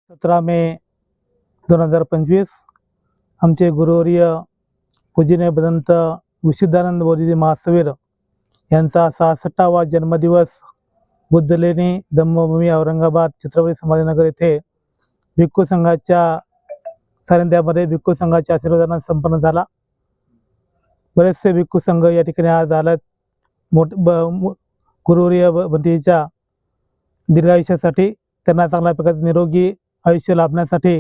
17 मे 2025 आमचे गुरुवर्य पूजनीय भदंत विशुद्धानंद बोधीजी महासवीर यांचा 66वा जन्मदिवस बुद्धलेणी धम्मभूमी औरंगाबाद छत्रपती संभाजीनगर येथे भिक्खू संघाच्या सानिध्यामध्ये भिक्खू संघाच्या आशीर्वादाने संपन्न झाला। बरेचसे भिक्खू संघ या ठिकाणी आज आलेत। गुरुवर्य भंतेजीच्या दीर्घायुष्यासाठी त्यांना चांगल्या प्रकारचे निरोगी आयुष्य लाभण्यासाठी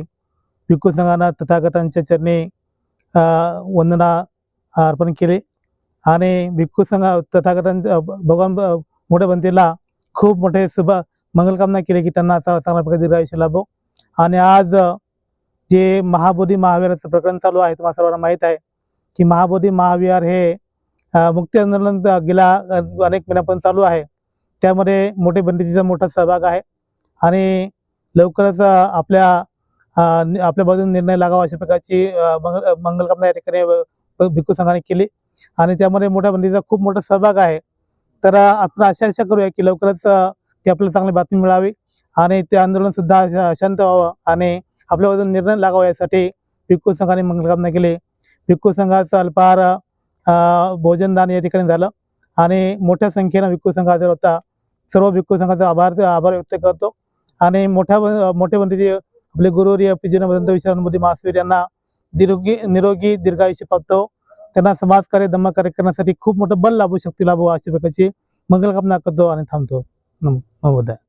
भिक्खू संघाने तथागतांच्या चरणी वंदना अर्पण केली आणि भिक्खू संघ तथागतांच्या भगवान मोठ्या भंतेला खूप मोठे शुभ मंगलकामना केली की त्यांना चांगल्या प्रकारे दीर्घायुष्य लाभो। आणि आज जे महाबोधी महाविहाराचं प्रकरण चालू आहे, तुम्हाला सर्वांना माहीत आहे की महाबोधी महाविहार हे मुक्ती आंदोलन गेल्या अनेक महिन्यापासून चालू आहे। त्यामध्ये मोठे भंतेजीचा मोठा सहभाग आहे आणि लवकरच आपल्या बाजूने निर्णय लागावा अशा प्रकारची मंगलकामना या ठिकाणी भिक्खू संघाने केली आणि त्यामध्ये मोठ्या भंतेजीचा खूप मोठा सहभाग आहे। तर आपण आशा करूया की लवकरच ती आपल्याला चांगली बातमी मिळावी आणि ते आंदोलन सुद्धा शांत व्हावं आणि आपल्या बाजूने निर्णय लागावा यासाठी भिक्खू संघाने मंगलकामना केली। भिक्खू संघाचं अल्पहार भोजनदान या ठिकाणी झालं आणि मोठ्या संख्येने भिक्खू संघ हजर होता। सर्व भिक्खू संघाचा आभार व्यक्त करतो आणि मोठे भंतेजी आपले गुरुवर्य पूजनीय भदंत विशुद्धानंद बोधी महासवीर यांना निरोगी दीर्घायुष्य प्राप्तो, त्यांना समाजकार्य धम्मकार्य करण्यासाठी खूप मोठं बल लाभू शकतील अशा प्रकारची मंगलकामना करतो आणि थांबतो। नमो बुद्धाय।